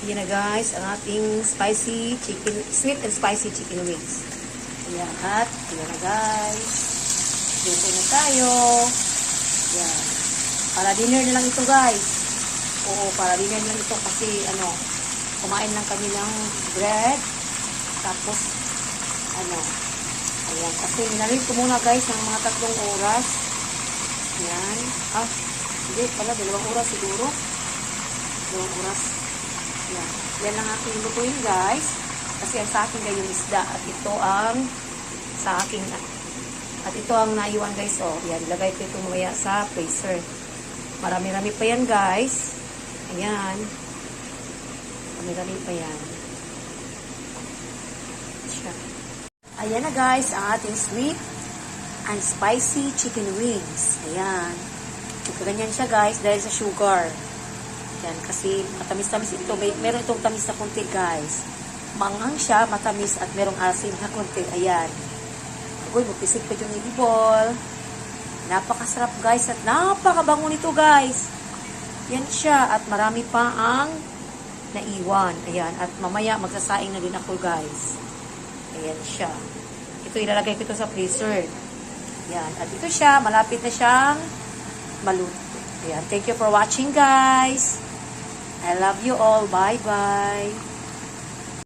Yan na guys, ang ating sweet and spicy chicken wings. Ayan, at yan na guys. Dito na tayo. Yan. Para dinner na lang ito guys. Oo, para dinner na lang ito kasi kumain lang kami ng bread. Tapos, ayan. Kasi minarin ko muna guys ng mga 3 oras. Ayan. Hindi pala, 2 oras siguro. 2 oras. Ayan. Yan lang aking lutuin guys. Kasi ang sa akin guys yung isda. At ito ang sa akin. At ito ang naiwan guys. Oh, yan. Lagay ko ito mamaya sa freezer. Marami-rami pa yan guys. Ayan. Marami-rami pa yan. Ayan na guys, ang ating sweet and spicy chicken wings. Ayan. Ganyan siya guys dahil sa sugar. Ayan, kasi matamis-tamis ito. Meron itong tamis na konti guys. Manghang siya, matamis at merong asin na konti. Ayan. Uy, magpisig pa yung ibol. Napakasarap guys at napakabango nito guys. Yan siya at marami pa ang naiwan. Ayan. At mamaya magsasaing na din ako guys. Ayan siya. Ito ilalagay ko ito sa freezer. Ayan. At ito siya. Malapit na siyang maluto. Ayan. Thank you for watching guys. I love you all. Bye-bye.